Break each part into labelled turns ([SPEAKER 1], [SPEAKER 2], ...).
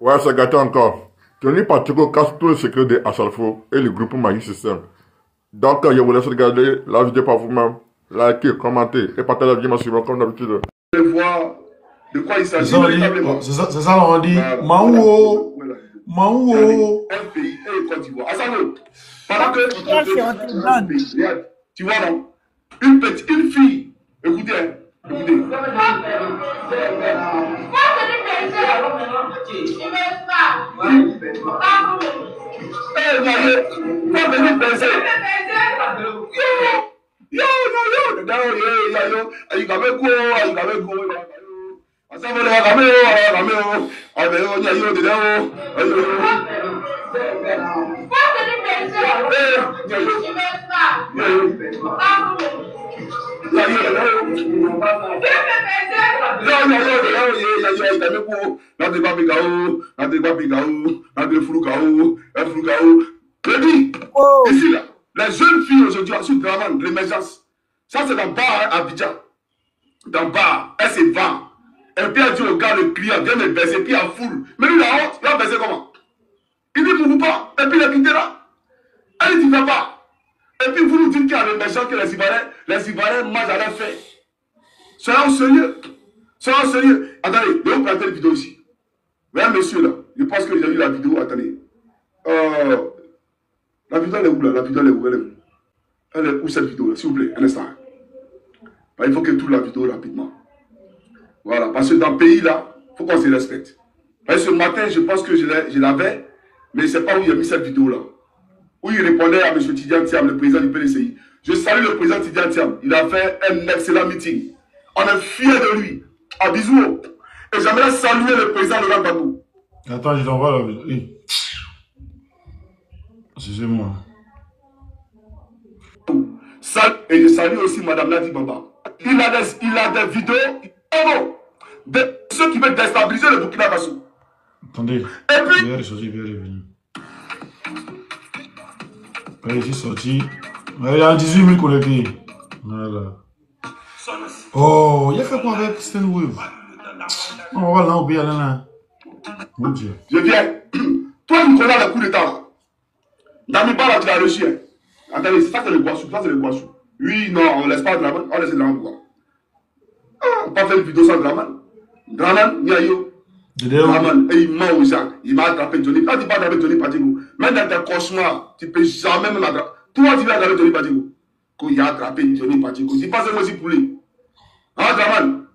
[SPEAKER 1] Ouais, c'est gâté encore. Tony Pacheco casse tous les secrets de Assalfo et le groupe Magic System. Donc, je vous laisse regarder la vidéo par vous-même. Likez, commentez et partagez la vidéo massivement comme d'habitude.
[SPEAKER 2] Voir de quoi il s'agit
[SPEAKER 3] véritablement. C'est ça, on dit. Maouo. Maouo.
[SPEAKER 2] Un pays et le Côte d'Ivoire. Asano, pendant que tu vois, non? Une fille. Écoutez, hein. Écoutez. Ici là, les jeunes filles aujourd'hui sur Draman, l'émergence. Ça c'est dans le bar à Abidjan. Dans le bar, elle se vend. Et puis elle dit au gars, le client, viens me baisser, puis elle foule. Mais lui, la honte, il va baiser comment? Il dit pour pas, et puis il est quitté là. Elle dit, va pas. Et puis vous nous dites qu'il y a l'émergence que les Ivoiriens mangent à leur fait. Soyons sérieux. Soyons sérieux. Attendez, je vais vous présenter une vidéo ici. Voyez, monsieur là, je pense que j'ai vu la vidéo. Attendez. La vidéo elle est où là? La vidéo elle est où? Elle est où cette vidéo là? S'il vous plaît, un instant. Il faut que tout la vidéo rapidement. Voilà, parce que dans le pays là, il faut qu'on se respecte. Ce matin, je pense que je l'avais, mais c'est pas où il a mis cette vidéo là. Où il répondait à M. Tidiane Thiam, le président du PDCI. Je salue le président Tidiane Thiam. Il a fait un excellent meeting. On est fiers de lui. À bisous. Et j'aimerais saluer le président Laurent Gbagbo.
[SPEAKER 3] Attends, je t'envoie la vidéo. Oui. Excusez-moi.
[SPEAKER 2] Et je salue aussi Mme Nadi Baba. Il a des vidéos de ceux qui veulent déstabiliser le Burkina Faso.
[SPEAKER 3] Attendez.
[SPEAKER 2] Et puis,
[SPEAKER 3] il est ressorti, il est revenu. Il est sorti. Il y a 18 000 connectés. Voilà. Oh, il a fait quoi avec Stenwave? On va l'envoyer là. Mon Dieu.
[SPEAKER 2] Je viens. Toi, tu connais le coup d'état là. Damiba là, tu l'as reçu. Hein. Attendez, ça c'est le Guassou. Ça c'est le Guassou. Oui, non, on laisse pas Draman. On laisse Draman pourquoi? On peut pas faire une vidéo sans Draman. Draman, Niayo. Draman, et il ment aux gens. Il m'a attrapé Johnny. Quand tu parles avec Johnny Patigo, même dans tes cauchemars, tu peux jamais me l'attraper. Toi, tu vas avec Johnny Patigo. Quand il a attrapé Johnny Patigo, tu passes moi aussi pour lui. Hein, Draman?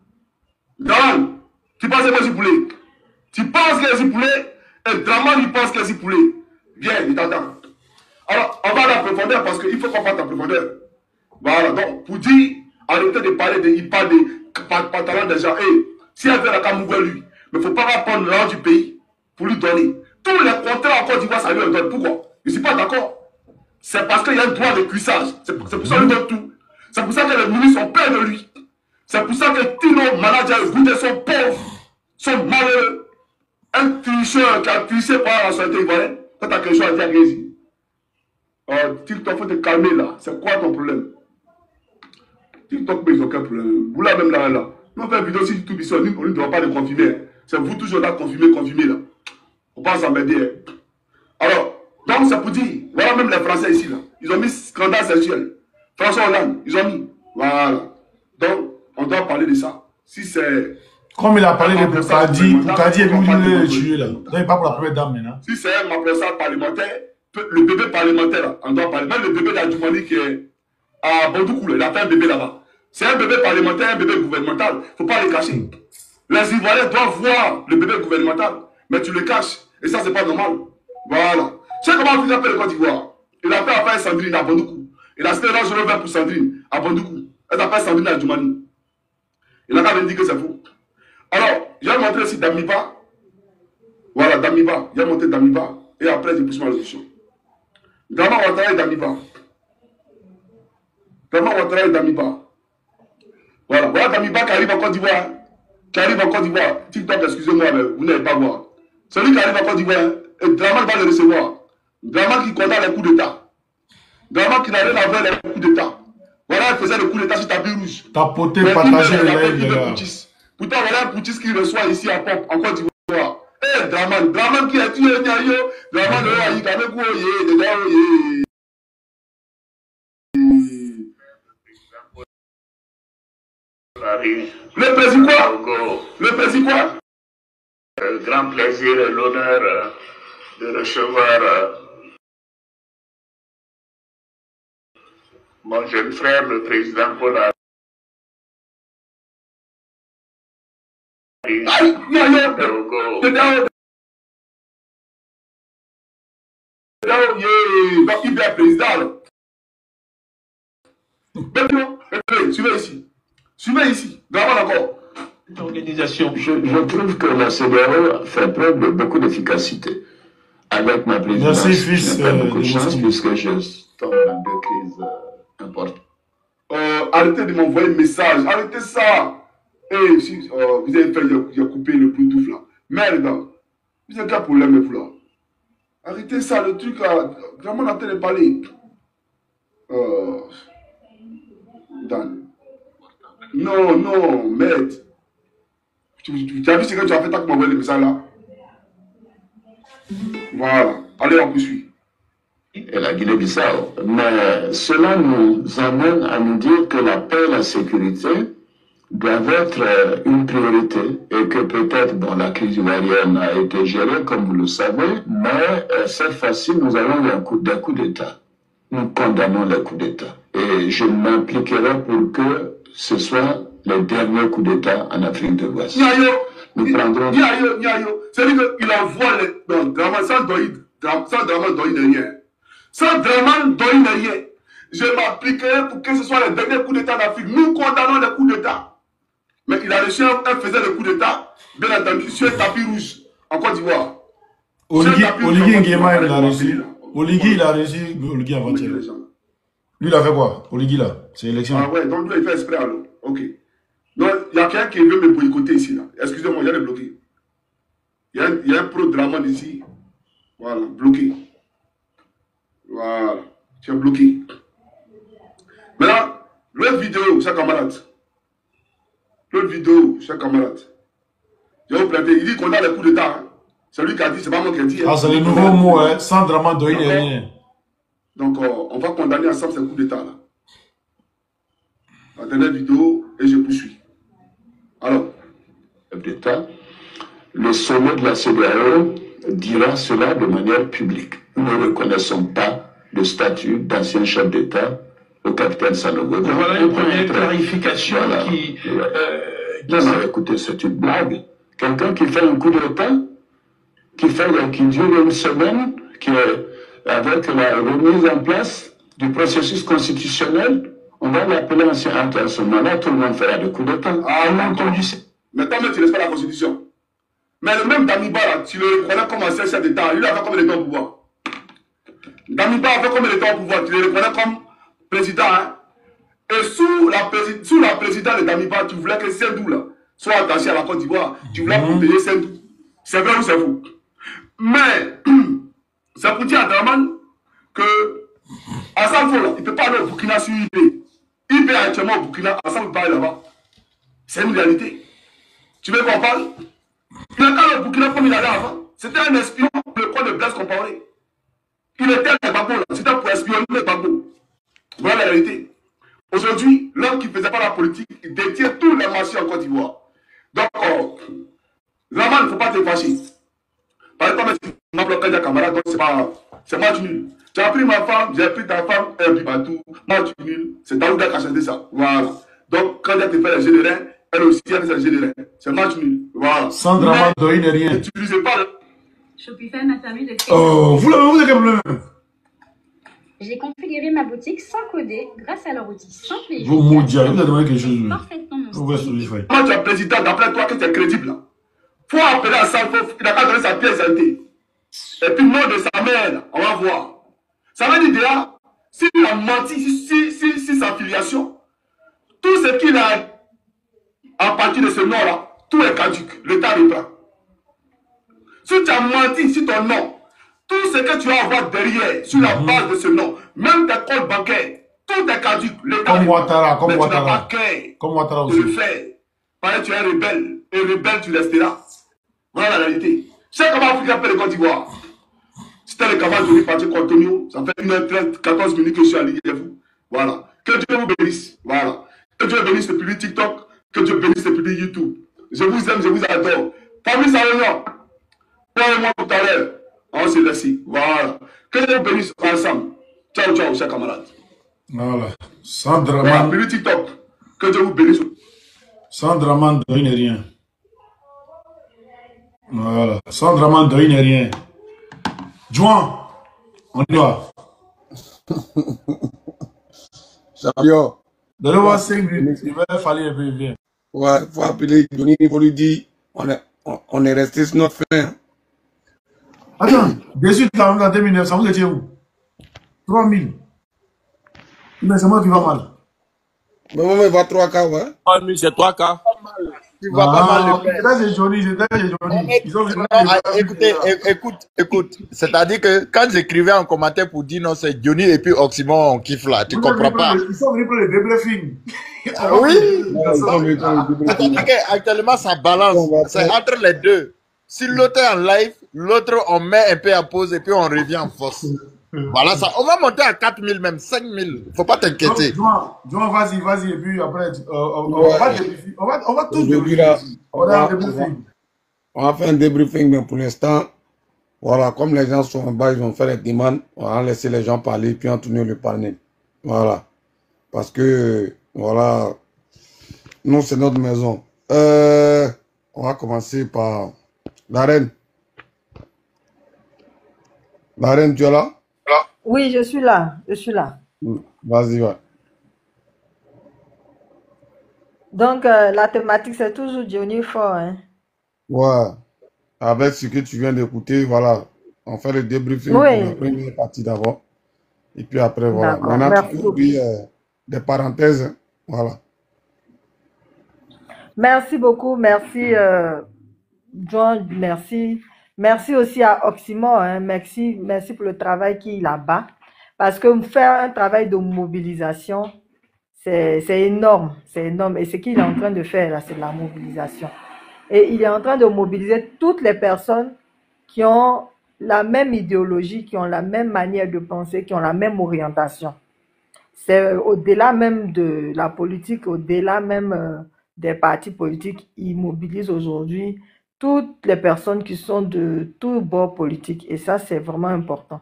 [SPEAKER 2] Draman, tu passes moi aussi pour lui. Tu penses qu'il est aussi pour lui, et Draman, il pense qu'il est aussi pour lui. Viens, il t'attend. Alors, on va à la profondeur parce qu'il faut qu'on fasse la profondeur. Voilà, donc, pour dire, arrêtez de parler il parle des pantalons des gens. Et si elle veut la Kamougou, lui, mais il ne faut pas prendre l'argent du pays pour lui donner. Tous les contrats en Côte d'Ivoire, ça lui donne. Pourquoi? Je ne suis pas d'accord. C'est parce qu'il y a un droit de cuissage. C'est pour ça qu'il lui donne tout. C'est pour ça que les ministres sont peurs de lui. C'est pour ça que tous nos managers et goûters sont pauvres, sont malheureux. Un tricheur qui a triché par la société ivoirienne, quand tu as quelque chose à dire à Grézy. TikTok, faut te calmer là. C'est quoi ton problème? TikTok, mais ils n'ont aucun problème. Vous là même là. Nous on fait une vidéo sur YouTube ici, on ne doit pas le confirmer. C'est vous toujours là, confirmer là. On pense à m'aider. Alors, donc c'est pour dire, voilà même les Français ici là. Ils ont mis scandale sexuel. François Hollande, ils ont mis. Voilà. Donc, on doit parler de ça. Si c'est.
[SPEAKER 3] Comme il a parlé de Poukadi et puis il est tué là. Donc il parle pour la première dame maintenant.
[SPEAKER 2] Si c'est un remplaçant parlementaire, le bébé parlementaire là, on doit parler. Même le bébé d'Adjoumani qui est à Bondoukou, il a fait un bébé là-bas. C'est un bébé parlementaire, un bébé gouvernemental. Il ne faut pas le cacher. Les Ivoiriens doivent voir le bébé gouvernemental, mais tu le caches. Et ça, c'est pas normal. Voilà. Tu sais comment on fait le Côte d'Ivoire? Il a fait affaire à Sandrine à Bondoukou. Il a cité Range Rover pour Sandrine à Bondoukou. Elle s'appelle Sandrine à Adjoumani. Il a quand même dit que c'est faux. Alors, je vais montrer aussi Damiba. Voilà, Damiba. Je vais montrer Damiba. Et après, je pousse ma révolution. Drama Ouattara et Damiba. Drama Ouattara et Damiba. Voilà, voilà Damiba qui arrive en Côte d'Ivoire. Qui arrive en Côte d'Ivoire. TikTok, excusez-moi, mais vous n'allez pas voir. Celui qui arrive en Côte d'Ivoire, et Drama va le recevoir. Drama qui condamne les coups d'État. Drama qui n'a rien à voir les coups d'État. Voilà, il faisait le coup d'État sur tapis rouge.
[SPEAKER 3] Tapoter, partager les lives, les gars.
[SPEAKER 2] Pourtant, voilà un Poutis qui reçoit ici en Côte d'Ivoire. Draman qui a tué Nyayo. Draman de Aïe, Kamekou, Yé, le président quoi? Le président quoi?
[SPEAKER 4] Grand plaisir et l'honneur de recevoir mon jeune frère, le président Paul Henri.
[SPEAKER 2] Donc il est président. Suivez ici. Suivez ici. D'accord.
[SPEAKER 4] Organisation. Je trouve que la CEDEAO fait preuve de beaucoup d'efficacité. Avec ma présidence,
[SPEAKER 3] merci, fils,
[SPEAKER 4] je n'ai pas beaucoup de chance puisque je tombe dans deux crises importantes.
[SPEAKER 2] Arrêtez de m'envoyer un message. Arrêtez ça. Hey, si, vous avez fait, j'ai coupé le Bluetooth là. Merde. Vous avez quel problème vous là? Arrêtez ça, le truc là. Vraiment, on est en train de parler. Dan. Non, merde. Tu as vu ce que tu as fait tant que m'envoyer le message là? Voilà. Allez, on poursuit.
[SPEAKER 4] Et la Guinée-Bissau. Mais cela nous amène à nous dire que la paix et la sécurité doivent être une priorité et que peut-être, bon, la crise ivoirienne a été gérée, comme vous le savez, mais cette fois-ci, nous avons eu un coup d'État. Nous condamnons les coups d'État. Et je m'impliquerai pour que ce soit les derniers coups d'État en Afrique de l'Ouest. Nous prendrons...
[SPEAKER 2] C'est-à-dire qu'il envoie les... Donc, sans Draman Doyi rien. Sans Draman Doyi rien. Je m'appliquerai pour que ce soit les derniers coups d'État en Afrique. Nous condamnons les coups d'État. Mais il a reçu un faisait le coup d'État, bien entendu, sur un tapis rouge, en Côte d'Ivoire.
[SPEAKER 3] Oligui Nguema, il a reçu. Oligui, il a reçu. Oligui avant-hier. Lui, il a fait quoi? Oligui, là, c'est l'élection.
[SPEAKER 2] Ah ouais, donc lui, il fait exprès alors. Ok. Donc, il y a quelqu'un qui veut me boycotter ici, là. Excusez-moi, il y a des bloqués. Il y a un pro-Draman ici. Voilà, bloqué. Voilà, tu es bloqué. Maintenant, l'autre vidéo, chers camarades. L'autre vidéo, chers camarades. Je vais vous prêter. Il dit qu'on a les coups d'État. Hein. C'est lui qui a dit, c'est pas moi qui ai dit.
[SPEAKER 3] Ah, c'est le nouveau mot, hein. Sans Draman Doyi rien.
[SPEAKER 2] Donc, on va condamner ensemble ces coups d'État là. La dernière vidéo, et je poursuis. Alors,
[SPEAKER 4] d'État, le sommet de la CEDEAO dira cela de manière publique. Nous ne reconnaissons pas le statut d'ancien chef d'État au capitaine Sanogo.
[SPEAKER 5] Voilà une première clarification
[SPEAKER 4] voilà. Non, écoutez, c'est une blague. Quelqu'un qui fait un coup d'État, qui dure une semaine, qui est avec la remise en place du processus constitutionnel, on va l'appeler ancien. À ce moment-là, tout le monde fera des coups d'État.
[SPEAKER 2] Ah, on a entendu ça. Mais tant que tu respectes la Constitution. Mais le même Damiba, là, tu le reconnais comme ancien chef d'État. Lui, il a fait combien de temps au pouvoir? Damiba a fait combien de temps au pouvoir? Tu le reconnais comme président, hein? Et sous la présidence de Damiba, tu voulais que Sendou, là, soit attaché à la Côte d'Ivoire. Tu voulais protéger Sendou. C'est vrai ou c'est faux? Mais, c'est pour dire à Draman que Assam Fola, il ne peut pas aller au Burkina sur IP. IP est actuellement au Burkina, Assam ne peut pas aller là-bas. C'est une réalité. Tu veux qu'on parle? Il a qu'à le Burkina comme il allait avant. C'était un espion pour le compte de Blaise Compaoré. Il était à Gbagbo là. C'était pour espionner Gbagbo. Voilà la réalité. Aujourd'hui, l'homme qui ne faisait pas la politique, il détient tous les marchés en Côte d'Ivoire. Donc, vraiment, il ne faut pas te fâcher. Par exemple, tu m'as bloqué des camarades, donc c'est match nul. Tu as pris ma femme, j'ai pris ta femme, et puis partout, match nul. C'est Daouda qui a chanté ça. Voilà. Donc, quand elle te fait les jeux de rein, elle aussi a fait les jeux de rein. C'est match nul. Voilà.
[SPEAKER 3] Sans Draman Doyi rien.
[SPEAKER 2] N'utilisez pas le...
[SPEAKER 6] Shopify m'a permis de créer.
[SPEAKER 3] Oh, vous avez quel problème?
[SPEAKER 6] J'ai configuré ma boutique sans coder grâce à leur outil simple et
[SPEAKER 3] vous maudire, vous avez demandé quelque chose.
[SPEAKER 6] Parfaitement mon
[SPEAKER 3] Vous
[SPEAKER 6] style.
[SPEAKER 2] Moi, tu es président, d'après toi, que tu es crédible. Il faut appeler à ça, il n'a pas donné sa pièce d'identité. Et puis, le nom de sa mère, on va voir. Ça veut dire déjà, s'il a menti, si sa filiation, tout ce qu'il a à partir de ce nom-là, tout est caduque. L'État reprend. Si tu as menti sur ton nom, tout ce que tu vas avoir derrière, sur la base de ce nom, même tes comptes bancaires, tout est caduque.
[SPEAKER 3] Comme Ouattara, comme
[SPEAKER 2] mais
[SPEAKER 3] Ouattara.
[SPEAKER 2] tu n'as pas cœur
[SPEAKER 3] Comme Ouattara
[SPEAKER 2] de
[SPEAKER 3] aussi.
[SPEAKER 2] le faire. Parce que tu es rebelle. Et rebelle, tu resteras. Voilà la réalité. C'est comment Africain fait le Côte d'Ivoire. C'était le camarade Johnny Pacheco Antonio. Ça fait 1h13, 14 minutes que je suis à l'IGF. Voilà. Que Dieu vous bénisse. Voilà. Que Dieu bénisse le public TikTok. Que Dieu bénisse le public YouTube. Je vous aime, je vous adore. Famille Salomon. Toi et moi tout à l'heure. On se laisse. Voilà. Que Dieu vous bénisse ensemble. Ciao, ciao, chers camarades.
[SPEAKER 3] Voilà. Sans
[SPEAKER 2] Voilà,
[SPEAKER 3] drama.
[SPEAKER 2] public TikTok. Que Dieu vous bénisse.
[SPEAKER 3] Sans drama, de rien. Voilà. Sans drama, de rien. Juan, on y va.
[SPEAKER 7] Champion.
[SPEAKER 3] Donnez-moi 5 minutes. Il va falloir un peu bien.
[SPEAKER 7] Ouais, il faut appeler Johnny, il faut lui dire, on est resté sur notre fin.
[SPEAKER 3] Attends, dessus, tu as regardé 1900, vous étiez où? 3000. Mais c'est moi qui va mal.
[SPEAKER 7] Mais moi, il va 3K, ouais.
[SPEAKER 8] 3000, c'est 3K. Tu vois pas mal de
[SPEAKER 3] C'est là, c'est Johnny, Ils ont
[SPEAKER 8] non, écoutez, écoute. C'est-à-dire que quand j'écrivais en commentaire pour dire non, c'est Johnny et puis Oxymore, on kiffe là. Tu comprends pas?
[SPEAKER 3] Ils sont venus pour le débriefing.
[SPEAKER 8] Oui. C'est-à-dire qu'actuellement, ça balance. C'est entre les deux. Si l'autre est en live, l'autre, on met un peu à pause et puis on revient en force. Voilà ça. On va monter à 4000 même, 5000. Faut pas t'inquiéter.
[SPEAKER 3] Juan, vas-y, et puis après, on va tout débriefer. On
[SPEAKER 7] va faire un débriefing, mais pour l'instant, voilà, comme les gens sont en bas, ils vont faire les demandes, on va laisser les gens parler, puis on tourne le panel. Voilà. Parce que, voilà, nous, c'est notre maison. On va commencer par la reine. La reine, tu es là?
[SPEAKER 9] Oui, je suis là.
[SPEAKER 7] Vas-y, ouais.
[SPEAKER 9] Donc, la thématique, c'est toujours Johnny Fort. Hein?
[SPEAKER 7] Ouais. Avec ce que tu viens d'écouter, voilà. On fait le débriefing pour la première partie d'abord. Et puis après, voilà. Maintenant, tu peux ouvrir des parenthèses. Hein. Voilà.
[SPEAKER 9] Merci beaucoup. Merci, John. Merci. Merci aussi à Oxymore. Hein. Merci pour le travail qu'il a là-bas. Parce que faire un travail de mobilisation, c'est énorme. C'est énorme. Et ce qu'il est en train de faire, là, c'est de la mobilisation. Et il est en train de mobiliser toutes les personnes qui ont la même idéologie, qui ont la même manière de penser, qui ont la même orientation. C'est au-delà même de la politique, au-delà même des partis politiques. Il mobilise aujourd'hui toutes les personnes qui sont de tous bords politiques. Et ça, c'est vraiment important.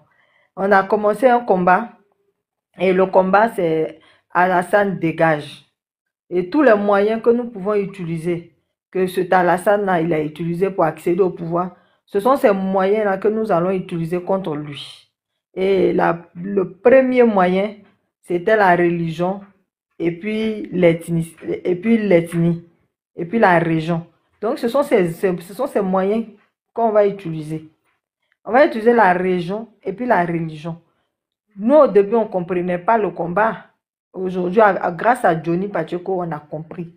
[SPEAKER 9] On a commencé un combat. Et le combat, c'est Alassane dégage. Et tous les moyens que nous pouvons utiliser, que cet Alassane-là, il a utilisé pour accéder au pouvoir, ce sont ces moyens-là que nous allons utiliser contre lui. Et le premier moyen, c'était la religion, et puis l'ethnie, et puis la région. Donc, ce sont ces moyens qu'on va utiliser. On va utiliser la région et puis la religion. Nous, au début, on ne comprenait pas le combat. Aujourd'hui, grâce à Johnny Pacheco, on a compris.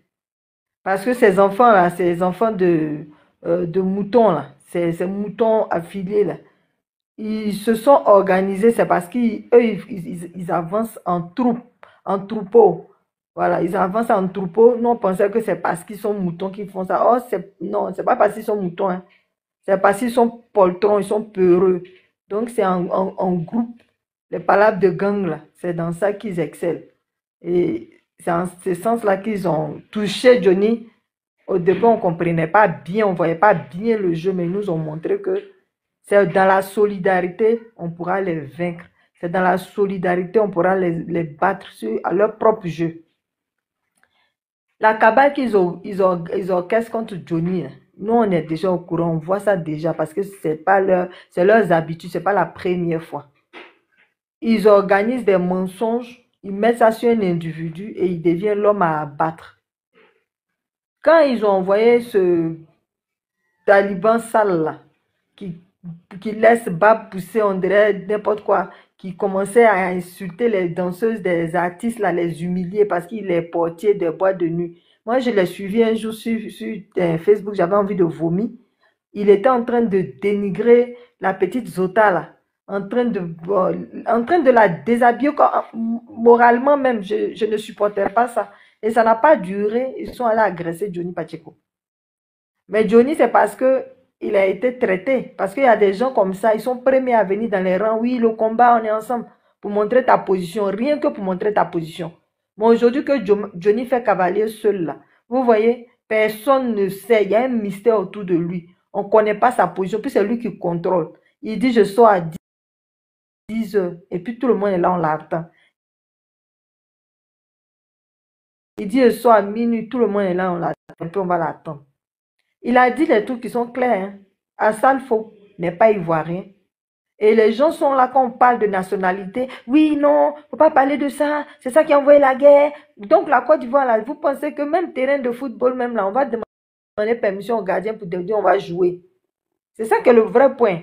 [SPEAKER 9] Parce que ces enfants-là, ces enfants de moutons, là, ces moutons affiliés, là, ils se sont organisés, c'est parce qu'eux, ils avancent en troupeau. Voilà, ils avancent en troupeau. Nous, on pensait que c'est parce qu'ils sont moutons qu'ils font ça. Oh, non, c'est pas parce qu'ils sont moutons. Hein. C'est parce qu'ils sont poltrons, ils sont peureux. Donc, c'est en groupe. Les palabres de gang, là, c'est dans ça qu'ils excellent. Et c'est en ce sens-là qu'ils ont touché Johnny. Au début, on ne comprenait pas bien, on ne voyait pas bien le jeu, mais ils nous ont montré que c'est dans la solidarité on pourra les vaincre. C'est dans la solidarité on pourra les battre à leur propre jeu. La cabale qu'ils orchestrent contre Johnny, nous on est déjà au courant, on voit ça déjà parce que c'est leurs habitudes, c'est pas la première fois. Ils organisent des mensonges, ils mettent ça sur un individu et il devient l'homme à abattre. Quand ils ont envoyé ce taliban sale là, qui laisse bas pousser, on dirait n'importe quoi, qui commençait à insulter les danseuses des artistes, là, les humilier parce qu'il est portier des boîtes de nuit. Moi, je l'ai suivi un jour sur Facebook, j'avais envie de vomir. Il était en train de dénigrer la petite Zota, là, en train de la déshabiller, moralement même, je ne supportais pas ça. Et ça n'a pas duré, ils sont allés agresser Johnny Pacheco. Mais Johnny, c'est parce que il a été traité. Parce qu'il y a des gens comme ça, ils sont premiers à venir dans les rangs. Oui, le combat, on est ensemble pour montrer ta position, rien que pour montrer ta position. Mais aujourd'hui que Johnny fait cavalier seul là, vous voyez, personne ne sait, il y a un mystère autour de lui. On ne connaît pas sa position, puis c'est lui qui contrôle. Il dit je sors à 10 heures, et puis tout le monde est là, on l'attend. Il dit je sors à minuit, tout le monde est là, on l'attend, et puis on va l'attendre. Il a dit des trucs qui sont clairs. Hein. Assalfo n'est pas ivoirien. Et les gens sont là quand on parle de nationalité. Oui, non, il ne faut pas parler de ça. C'est ça qui a envoyé la guerre. Donc la Côte d'Ivoire, là, vous pensez que même terrain de football, même là, on va demander permission au gardien pour dire on va jouer. C'est ça qui est le vrai point.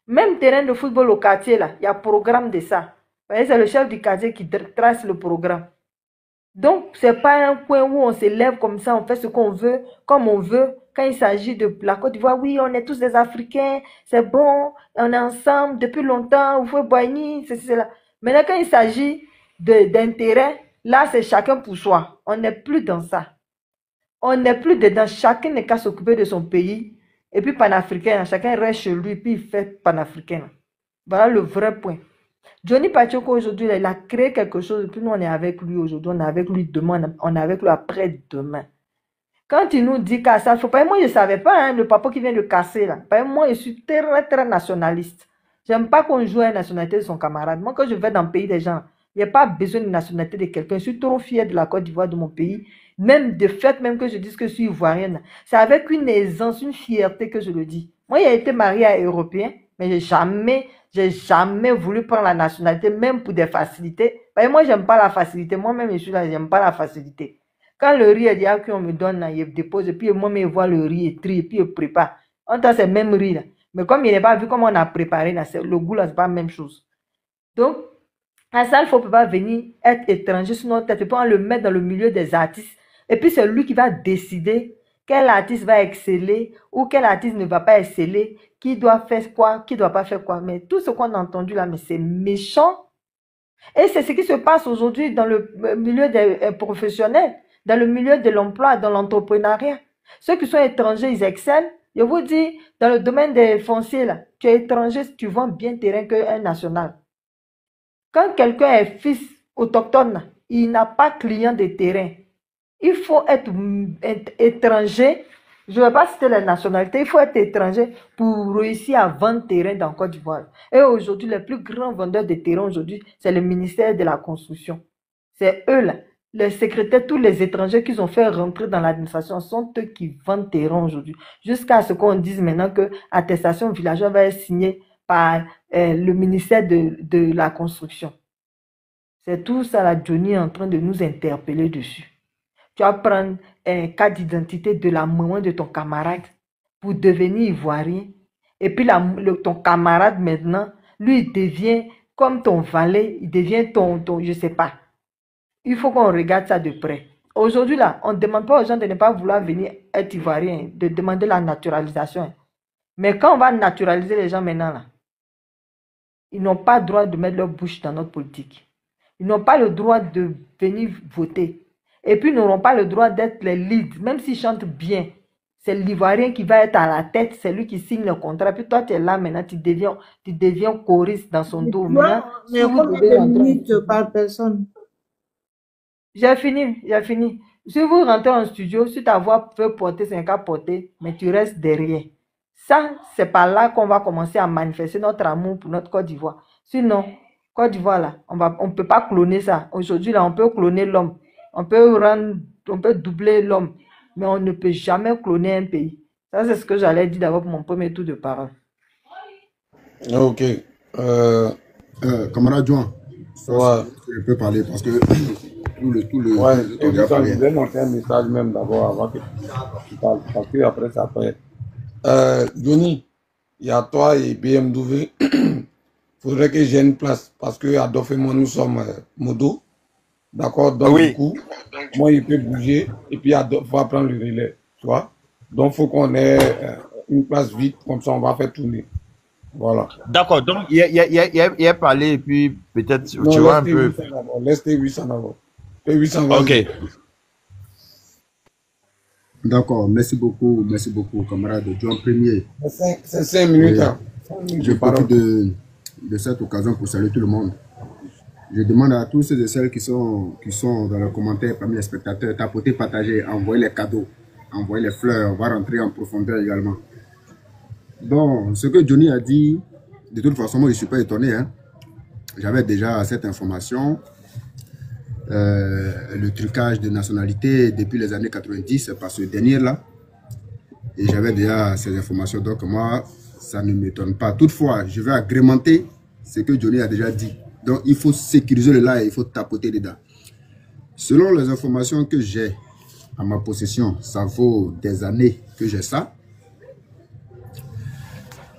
[SPEAKER 9] Même terrain de football au quartier, là, il y a programme de ça. C'est le chef du quartier qui trace le programme. Donc, ce n'est pas un point où on se lève comme ça, on fait ce qu'on veut, comme on veut. Quand il s'agit de la Côte d'Ivoire, oui, on est tous des Africains, c'est bon, on est ensemble depuis longtemps, vous pouvez boigner, c'est cela. Maintenant, quand il s'agit d'intérêt, là, c'est chacun pour soi. On n'est plus dans ça. On n'est plus dedans. Chacun n'est qu'à s'occuper de son pays. Et puis, panafricain, chacun reste chez lui, puis il fait panafricain. Voilà le vrai point. Johnny Pachoko, aujourd'hui, il a créé quelque chose, et puis nous, on est avec lui aujourd'hui, on est avec lui demain, on est avec lui après-demain. Quand il nous dit ça, faut pas, moi, je ne savais pas, hein, le papa qui vient de casser, là. Moi, je suis très, très nationaliste. J'aime pas qu'on joue à la nationalité de son camarade. Moi, quand je vais dans le pays des gens, il n'y a pas besoin de nationalité de quelqu'un. Je suis trop fière de la Côte d'Ivoire, de mon pays. Même de fait, même que je dise que je suis ivoirienne. C'est avec une aisance, une fierté que je le dis. Moi, j'ai été mariée à un Européen, mais j'ai jamais voulu prendre la nationalité, même pour des facilités. Moi, j'aime pas la facilité. Moi-même, je suis là, j'aime pas la facilité. Quand le riz est dit qu'on me donne, là, il dépose, et puis moi, je vois le riz, il trie, et puis il prépare. On a ce même riz là. Mais comme il n'est pas vu comment on a préparé, là, le goût là, c'est pas la même chose. Donc, à ça, il ne faut pas venir être étranger sur notre tête. Et puis on le met dans le milieu des artistes. Et puis c'est lui qui va décider quel artiste va exceller ou quel artiste ne va pas exceller, qui doit faire quoi, qui ne doit pas faire quoi. Mais tout ce qu'on a entendu là, mais c'est méchant. Et c'est ce qui se passe aujourd'hui dans le milieu des professionnels, dans le milieu de l'emploi, dans l'entrepreneuriat. Ceux qui sont étrangers, ils excellent. Je vous dis, dans le domaine des fonciers, là, tu es étranger, tu vends bien terrain qu'un national. Quand quelqu'un est fils autochtone, il n'a pas client de terrain. Il faut être étranger. Je ne vais pas citer la nationalité. Il faut être étranger pour réussir à vendre terrain dans Côte d'Ivoire. Et aujourd'hui, les plus grands vendeurs de terrain aujourd'hui, c'est le ministère de la Construction. C'est eux là. Les secrétaires, tous les étrangers qu'ils ont fait rentrer dans l'administration sont eux qui vendent terrain aujourd'hui. Jusqu'à ce qu'on dise maintenant que l'attestation villageoise va être signée par le ministère de la Construction. C'est tout ça, la Johnny est en train de nous interpeller dessus. Tu vas prendre un cas d'identité de la maman de ton camarade pour devenir ivoirien. Et puis ton camarade maintenant, lui, il devient comme ton valet, il devient ton je sais pas. Il faut qu'on regarde ça de près. Aujourd'hui, là, on ne demande pas aux gens de ne pas vouloir venir être ivoirien, de demander la naturalisation. Mais quand on va naturaliser les gens maintenant, là, ils n'ont pas le droit de mettre leur bouche dans notre politique. Ils n'ont pas le droit de venir voter. Et puis, ils n'auront pas le droit d'être les leads, même s'ils chantent bien. C'est l'Ivoirien qui va être à la tête, c'est lui qui signe le contrat. Puis toi, tu es là maintenant, tu deviens choriste dans son dos.
[SPEAKER 10] Mais combien de minutes par personne?
[SPEAKER 9] J'ai fini. Si vous rentrez en studio, si ta voix peut porter, c'est un cas porté, mais tu restes derrière. Ça, c'est par là qu'on va commencer à manifester notre amour pour notre Côte d'Ivoire. Sinon, Côte d'Ivoire, là, on ne peut pas cloner ça. Aujourd'hui, là, on peut cloner l'homme. On peut doubler l'homme. Mais on ne peut jamais cloner un pays. Ça, c'est ce que j'allais dire d'abord pour mon premier tour de parole.
[SPEAKER 7] Ok.
[SPEAKER 11] Camarade Joan,
[SPEAKER 7] ouais.
[SPEAKER 11] Je peux parler parce que tout le
[SPEAKER 7] ouais, je vais monter un message même d'abord avant que tu parles. Parce que après ça peut Johnny, il y a toi et BMW. Il faudrait que j'ai une place parce que Adolphe et moi, nous sommes modo. D'accord? Donc, oui. Du coup, moi, il peut bouger et puis Adolphe va prendre le relais. Tu vois? Donc, il faut qu'on ait une place vite, comme ça, on va faire tourner. Voilà.
[SPEAKER 8] D'accord. Donc, il a parlé et puis peut-être tu vois un peu.
[SPEAKER 7] Laisse tes 800 d'abord. 800
[SPEAKER 8] ok.
[SPEAKER 11] D'accord, merci beaucoup, camarade John Premier.
[SPEAKER 7] C'est 5 minutes.
[SPEAKER 11] Et,
[SPEAKER 7] Hein.
[SPEAKER 11] je profite de cette occasion pour saluer tout le monde. Je demande à tous ceux et celles qui sont dans les commentaires parmi les spectateurs, tapoter, partager, envoyer les cadeaux, envoyer les fleurs, on va rentrer en profondeur également. Bon, ce que Johnny a dit, de toute façon, moi je ne suis pas étonné. Hein. J'avais déjà cette information. Le trucage de nationalité depuis les années 90 par ce dernier-là. Et j'avais déjà ces informations, donc moi, ça ne m'étonne pas. Toutefois, je vais agrémenter ce que Johnny a déjà dit. Donc, il faut sécuriser le live, il faut tapoter dedans. Selon les informations que j'ai à ma possession, ça vaut des années que j'ai ça.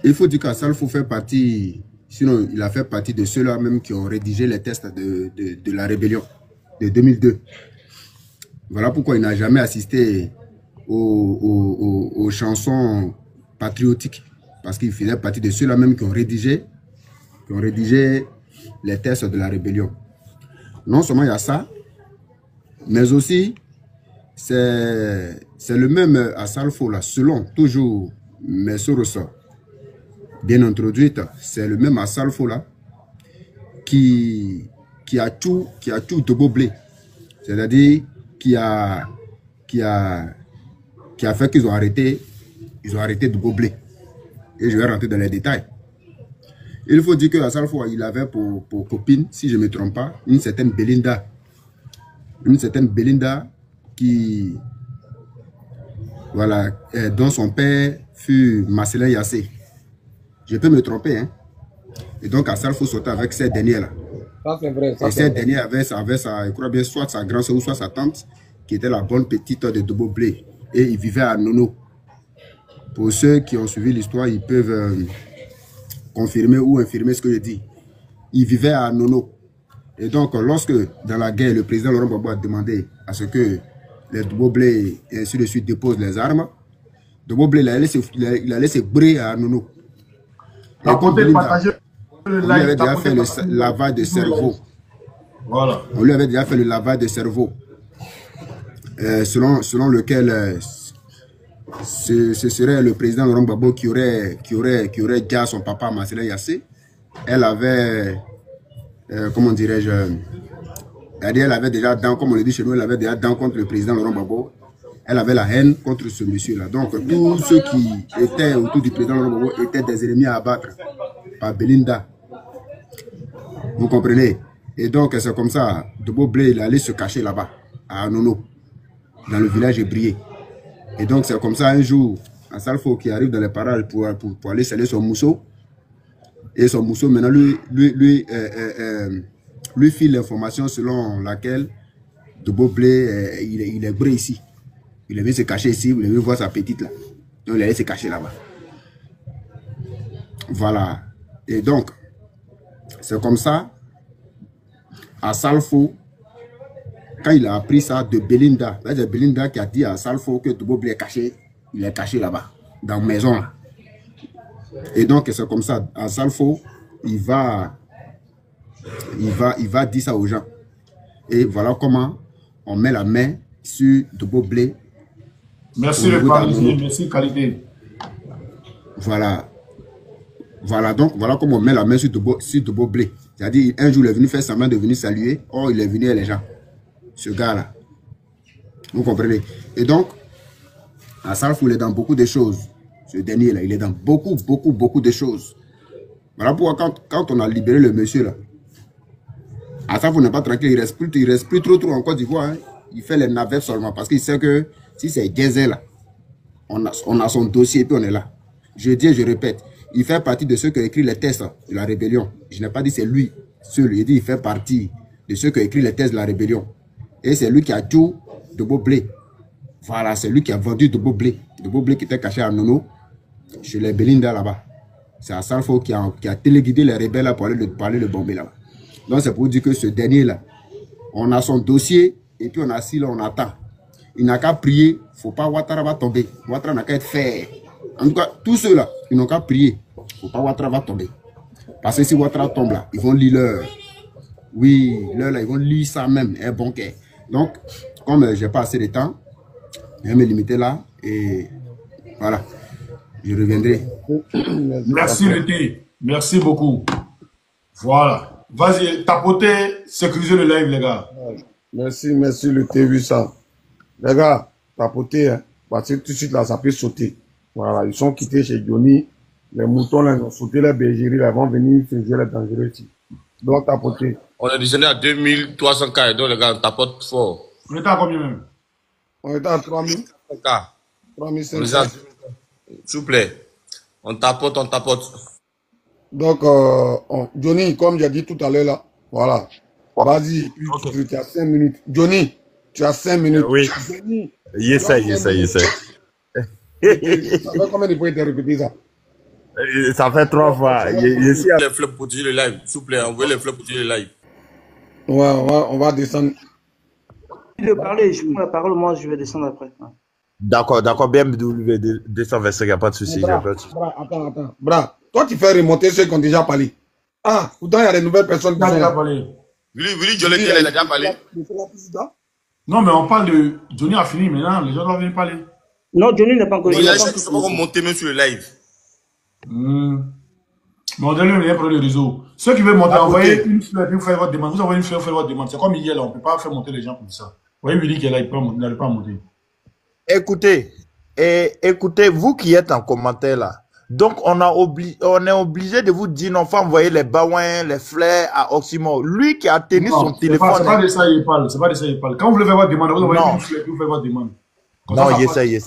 [SPEAKER 11] Il faut dire qu'Assalfo fait partie, sinon il a fait partie de ceux-là même qui ont rédigé les tests de la rébellion de 2002. Voilà pourquoi il n'a jamais assisté aux chansons patriotiques. Parce qu'il faisait partie de ceux-là même qui ont rédigé les tests de la rébellion. Non seulement il y a ça, mais aussi c'est le même Assalfo là, selon toujours mes sources bien introduites, c'est le même Assalfo là qui a tout de beau blé. C'est-à-dire qui a fait qu'ils ont arrêté de beau blé. Et je vais rentrer dans les détails. Il faut dire que Assalfo, il avait pour copine, si je ne me trompe pas, une certaine Belinda. Une certaine Belinda qui, voilà, dont son père fut Marcelin Yassé. Je peux me tromper, hein. Et donc Assalfo sortait avec cette dernière-là.
[SPEAKER 7] Ça c'est vrai.
[SPEAKER 11] Et cette dernière avait sa, je crois bien, soit sa grand-soeur ou soit sa tante, qui était la bonne petite de Dobo Blé. Et il vivait à Nono. Pour ceux qui ont suivi l'histoire, ils peuvent confirmer ou infirmer ce que je dis. Il vivait à Nono. Et donc, lorsque, dans la guerre, le président Laurent Gbagbo a demandé à ce que les Dobo Blé et ainsi de suite déposent les armes, Dobo Blé, il a laissé briller à Nono. Et comme Belinda, on lui avait déjà fait le lavage de cerveau.
[SPEAKER 3] Voilà.
[SPEAKER 11] On lui avait déjà fait le lavage de cerveau. Selon lequel ce serait le président Laurent Gbagbo qui aurait dit à son papa Marcelin Yassé. Elle avait, comment dirais-je, elle avait déjà dent, comme on le dit chez nous, elle avait déjà dent contre le président Laurent Gbagbo. Elle avait la haine contre ce monsieur-là. Donc tous ceux qui étaient autour du président Laurent Gbagbo étaient des ennemis à abattre par Belinda. Vous comprenez? Et donc c'est comme ça, Dobo Blé, il allait se cacher là-bas, à Nono, dans le village ébrié. Et donc c'est comme ça un jour, Assalfo qui arrive dans les parages pour aller sceller son mousseau. Et son mousseau maintenant lui file l'information selon laquelle Dobo Blé, il est bré ici. Il est venu se cacher ici, il est venu voir sa petite là. Donc il allait se cacher là-bas. Voilà. Et donc, c'est comme ça, Assalfo, quand il a appris ça de Belinda, c'est Belinda qui a dit à Assalfo que Dobo Blé est caché, il est caché là-bas, dans la maison là. Et donc c'est comme ça, Assalfo, il va dire ça aux gens. Et voilà comment on met la main sur Dobo Blé.
[SPEAKER 3] Merci le Parisien, merci qualité.
[SPEAKER 11] Voilà. Voilà, donc voilà comment on met la main sur Dobo Blé. C'est-à-dire, un jour, il est venu faire semblant de venir saluer. Or, il est venu à les gens. Ce gars-là. Vous comprenez? Et donc, Assalfo, il est dans beaucoup de choses. Ce dernier-là, il est dans beaucoup de choses. Voilà pourquoi, quand on a libéré le monsieur, là, Assalfo n'est pas tranquille. Il reste plus trop en Côte d'Ivoire. Hein. Il fait les navettes seulement parce qu'il sait que si c'est Gézé, là, on a son dossier et puis on est là. Je dis et je répète. Il fait partie de ceux qui ont écrit les tests de la rébellion. Je n'ai pas dit c'est lui seul. J'ai dit il fait partie de ceux qui ont écrit les tests de la rébellion. Et c'est lui qui a tout Dobo Blé. Voilà, c'est lui qui a vendu Dobo Blé. Dobo Blé qui était caché à Nono, chez les Belinda là-bas. C'est Assalfo qui a téléguidé les rebelles là pour aller le bomber là-bas. Donc c'est pour dire que ce dernier-là, on a son dossier et puis on a assis là, on attend. Il n'a qu'à prier. Il ne faut pas Ouattara va tomber. Ouattara n'a qu'à être fait. En tout cas, tous ceux-là, ils n'ont qu'à prier. Il ne faut pas Ouattara va tomber. Parce que si Ouattara tombe là, ils vont lire leur... Oui, là, ils vont lire ça même, un bon cœur. Donc, comme je n'ai pas assez de temps, Je vais me limiter là et voilà. Je reviendrai.
[SPEAKER 3] Merci le thé. Merci beaucoup. Voilà. Vas-y, tapotez, sécurisez le live, les gars.
[SPEAKER 7] Merci le T800. Les gars, tapotez, hein, parce que tout de suite là, ça peut sauter. Voilà, ils sont quittés chez Johnny. Les moutons là, ils ont sauté la bergerie, là, ils vont venir faire les dangereux ici. Donc, tapoter.
[SPEAKER 2] On est descendu à 2300 cas, donc les gars, on tapote fort.
[SPEAKER 3] On était à combien même?
[SPEAKER 7] On était à 3000. 3500.
[SPEAKER 2] S'il vous plaît, on tapote.
[SPEAKER 7] Donc, Johnny, comme j'ai dit tout à l'heure là, voilà. Vas-y, tu as 5 minutes. Johnny, tu as 5 minutes.
[SPEAKER 12] Oui.
[SPEAKER 7] Johnny,
[SPEAKER 12] J'essaie.
[SPEAKER 7] ça fait combien de fois que tu as répété ça?
[SPEAKER 12] Ça fait 3 fois.
[SPEAKER 2] Les fleurs pour tirer le live, s'il vous plaît, envoyez les fleurs pour tirer le live.
[SPEAKER 7] Ouais, on va descendre.
[SPEAKER 10] Je vais parler, je prends la parole, moi je vais descendre après.
[SPEAKER 12] D'accord, BMW 225, il n'y a pas de souci.
[SPEAKER 7] Attends. Bra, toi tu fais remonter ceux qui ont déjà parlé. Ah, pourtant il y a des nouvelles personnes qui ont déjà parlé.
[SPEAKER 2] Willy Jolette, elle a déjà parlé.
[SPEAKER 3] Non, mais on parle de... Johnny a fini maintenant, les gens doivent venir parler.
[SPEAKER 10] Non, Johnny n'a pas encore...
[SPEAKER 2] Il y a des gens qui sont encore montés même sur le live.
[SPEAKER 3] Mais on donne le pour le réseau. Ceux qui veulent monter, envoyez une fleur, puis vous faites votre demande. Vous envoyez une fleur, vous faites votre demande. C'est comme hier, là, on ne peut pas faire monter les gens comme ça. Vous voyez, Willy qui est là, il n'arrive pas à monter.
[SPEAKER 12] Écoutez, vous qui êtes en commentaire là, donc on est obligé de vous dire non, faut envoyer les baouins, les fleurs à Oximo. Lui qui a tenu son téléphone.
[SPEAKER 3] C'est pas de ça il parle, Quand vous voulez faire votre demande, vous envoyez une fleur, puis vous faites votre demande.
[SPEAKER 12] Non, j'essaie.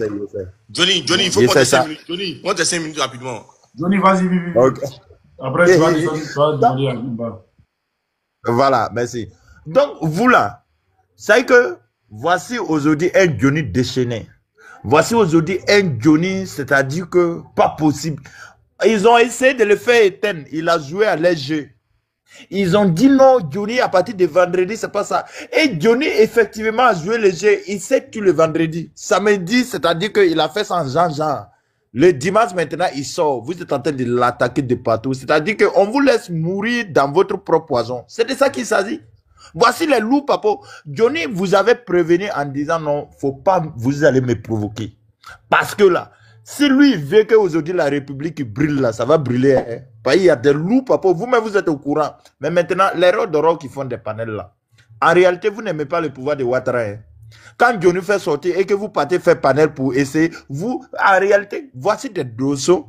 [SPEAKER 2] Johnny, il faut compter 5 minutes. Johnny, compte 5 minutes rapidement.
[SPEAKER 3] Johnny, vas-y, vive. Okay. Après, tu vas demander à Gimba.
[SPEAKER 12] Voilà, merci. Donc, vous là, c'est que voici aujourd'hui un Johnny déchaîné. Voici aujourd'hui un Johnny, c'est-à-dire que pas possible. Ils ont essayé de le faire éteindre. Il a joué à leur jeu. Ils ont dit non, Johnny, à partir de vendredi, c'est pas ça. Et Johnny, effectivement, a joué le jeu. Il sait que le vendredi. Samedi, c'est-à-dire qu'il a fait sans genre. Le dimanche, maintenant, il sort. Vous êtes en train de l'attaquer de partout. C'est-à-dire qu'on vous laisse mourir dans votre propre poison. C'est de ça qu'il s'agit. Voici les loups, papa. Johnny, vous avez prévenu en disant non, faut pas, vous allez me provoquer. Parce que là, si lui veut qu'aujourd'hui la République brûle là, ça va brûler. Hein. Il y a des loups, papa. Vous-même, vous êtes au courant. Mais maintenant, les rois d'or qui font des panels là. En réalité, vous n'aimez pas le pouvoir de Ouattara. Hein. Quand Johnny fait sortir et que vous partez faire panel pour essayer, vous, en réalité, voici des dossiers.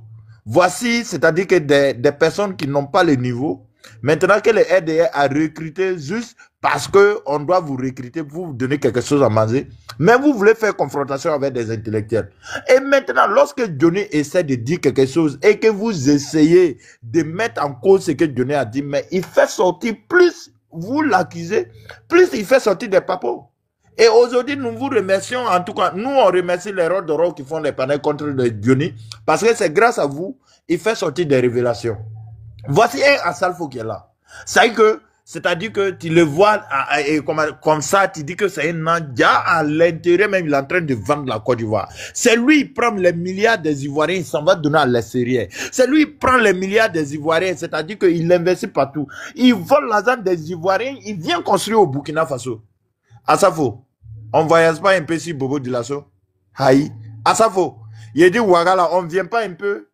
[SPEAKER 12] Voici, c'est-à-dire que des personnes qui n'ont pas le niveau. Maintenant que le RDR a recruté juste parce qu'on doit vous recruter pour vous donner quelque chose à manger. Mais vous voulez faire confrontation avec des intellectuels. Et maintenant, lorsque Johnny essaie de dire quelque chose et que vous essayez de mettre en cause ce que Johnny a dit, mais il fait sortir plus, vous l'accusez, plus il fait sortir des papos. Et aujourd'hui, nous vous remercions, en tout cas, nous on remercie les rois d'or qui font les panels contre le Johnny, parce que c'est grâce à vous, il fait sortir des révélations. Voici un Assalfo qui est là. C'est-à-dire que tu le vois comme ça, tu dis que c'est un Nandja à l'intérieur, même il est en train de vendre la Côte d'Ivoire. C'est lui qui prend les milliards des Ivoiriens, il s'en va donner à l'extérieur. C'est lui qui prend les milliards des Ivoiriens, c'est-à-dire qu'il investit partout. Il vole l'argent des Ivoiriens, il vient construire au Burkina Faso. Assalfo, on voyage pas un peu sur Bobo Dioulasso? Haï. Assalfo, il dit Ouagala, on vient pas un peu?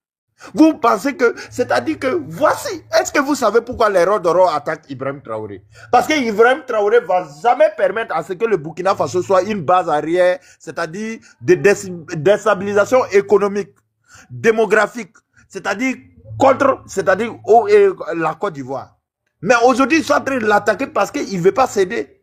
[SPEAKER 12] Vous pensez que, c'est-à-dire que, voici, est-ce que vous savez pourquoi les Rodoro attaquent Ibrahim Traoré? Parce que Ibrahim Traoré va jamais permettre à ce que le Burkina Faso soit une base arrière, c'est-à-dire de déstabilisation économique, démographique, c'est-à-dire contre, c'est-à-dire la Côte d'Ivoire. Mais aujourd'hui, ils sont en train de l'attaquer parce qu'il ne veut pas céder.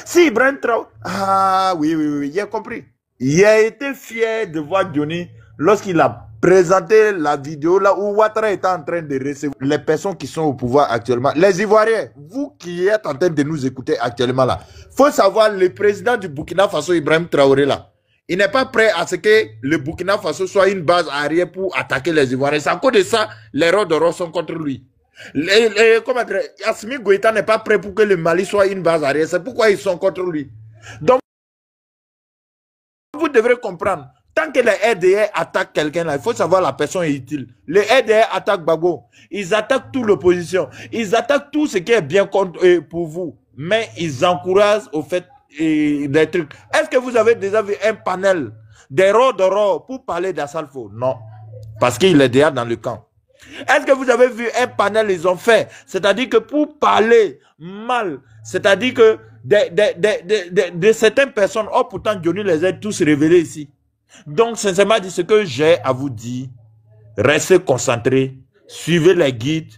[SPEAKER 12] Si Ibrahim Traoré, ah oui, il a compris. Il a été fier de voir Johnny lorsqu'il a présenté la vidéo là où Ouattara est en train de recevoir les personnes qui sont au pouvoir actuellement. Les Ivoiriens, vous qui êtes en train de nous écouter actuellement là, faut savoir le président du Burkina Faso, Ibrahim Traoré là, il n'est pas prêt à ce que le Burkina Faso soit une base arrière pour attaquer les Ivoiriens. C'est à cause de ça, les rois d'or sont contre lui. Comment dire, Assimi Goïta n'est pas prêt pour que le Mali soit une base arrière. C'est pourquoi ils sont contre lui. Donc, vous devrez comprendre. Tant que les RDR attaquent quelqu'un là, il faut savoir la personne est utile. Les RDR attaquent Gbagbo. Ils attaquent toute l'opposition. Ils attaquent tout ce qui est bien pour vous. Mais ils encouragent au fait des trucs. Est-ce que vous avez déjà vu un panel des rôles pour parler d'Assalfo? Non. Parce qu'il est déjà dans le camp. Est-ce que vous avez vu un panel ils ont fait? C'est-à-dire que pour parler mal, c'est-à-dire que de certaines personnes, oh pourtant Johnny les a tous révélés ici. Donc sincèrement, ce que j'ai à vous dire, restez concentrés, suivez les guides,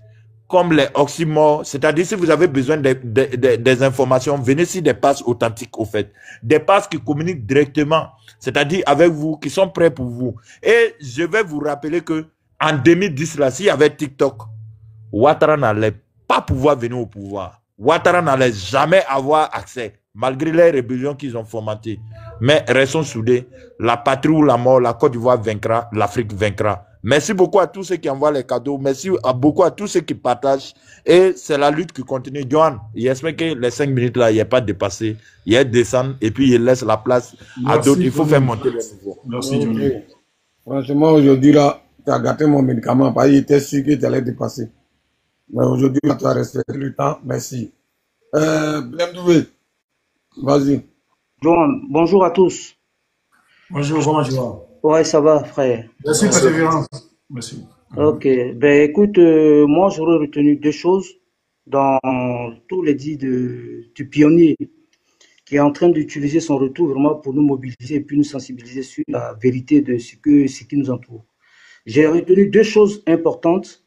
[SPEAKER 12] comme les oxymores, c'est-à-dire si vous avez besoin des informations, venez sur des passes authentiques au fait. Des passes qui communiquent directement, c'est-à-dire avec vous, qui sont prêts pour vous. Et je vais vous rappeler que en 2010, là, s'il y avait TikTok, Ouattara n'allait pas pouvoir venir au pouvoir. Ouattara n'allait jamais avoir accès, malgré les rébellions qu'ils ont fomentées. Mais restons soudés, la patrie ou la mort, la Côte d'Ivoire vaincra, l'Afrique vaincra. Merci beaucoup à tous ceux qui envoient les cadeaux. Merci beaucoup à tous ceux qui partagent. Et c'est la lutte qui continue. Johan, j'espère que les 5 minutes là, il n'y a pas dépassé. Il y a descendre et puis il laisse la place à d'autres. Il faut faire monter le niveau.
[SPEAKER 3] Merci, Johnny.
[SPEAKER 7] Franchement, aujourd'hui là, tu as gâté mon médicament. Parce qu'il était sûr que tu allais dépasser. Mais aujourd'hui, tu as respecté le temps. Merci. Blemdoué, vas-y.
[SPEAKER 10] Johan, bonjour à tous.
[SPEAKER 3] Bonjour, comment tu vas?
[SPEAKER 10] Ouais, ça va, frère.
[SPEAKER 3] Merci, persévérance. Merci.
[SPEAKER 10] Ok, ben écoute, moi j'aurais retenu deux choses dans tous les dits du pionnier qui est en train d'utiliser son retour vraiment pour nous mobiliser et puis nous sensibiliser sur la vérité de ce qui nous entoure. J'ai retenu deux choses importantes,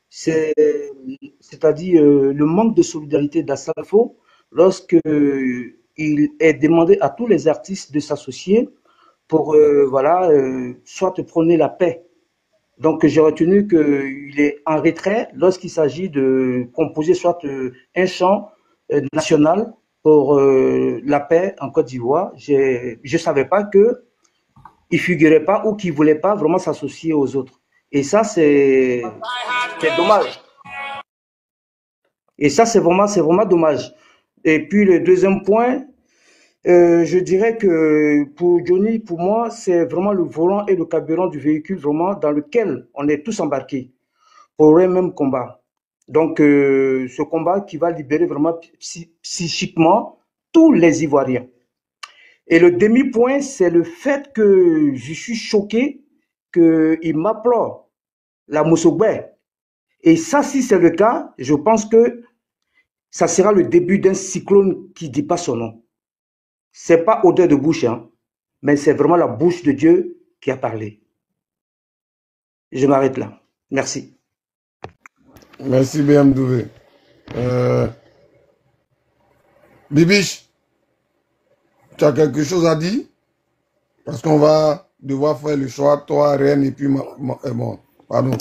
[SPEAKER 10] c'est-à-dire le manque de solidarité d'Assalfo lorsque il est demandé à tous les artistes de s'associer pour soit prôner la paix. Donc j'ai retenu qu'il est en retrait lorsqu'il s'agit de composer soit un chant national pour la paix en Côte d'Ivoire. Je savais pas qu'il figurait pas ou qu'il voulait pas vraiment s'associer aux autres. Et ça c'est dommage. Et ça c'est vraiment dommage. Et puis le deuxième point, je dirais que pour Johnny, pour moi, c'est vraiment le volant et le carburant du véhicule vraiment dans lequel on est tous embarqués pour un même combat. Donc, ce combat qui va libérer vraiment psychiquement tous les Ivoiriens. Et le demi-point, c'est le fait que je suis choqué qu'il m'applaudit la Moussoubé. Et ça, si c'est le cas, je pense que ça sera le début d'un cyclone qui ne dit pas son nom. C'est pas odeur de bouche, hein, mais c'est vraiment la bouche de Dieu qui a parlé. Je m'arrête là. Merci.
[SPEAKER 7] Merci BMW. Bibiche, tu as quelque chose à dire? Parce qu'on va devoir faire le choix, toi, Rennes, et puis moi. Pardon.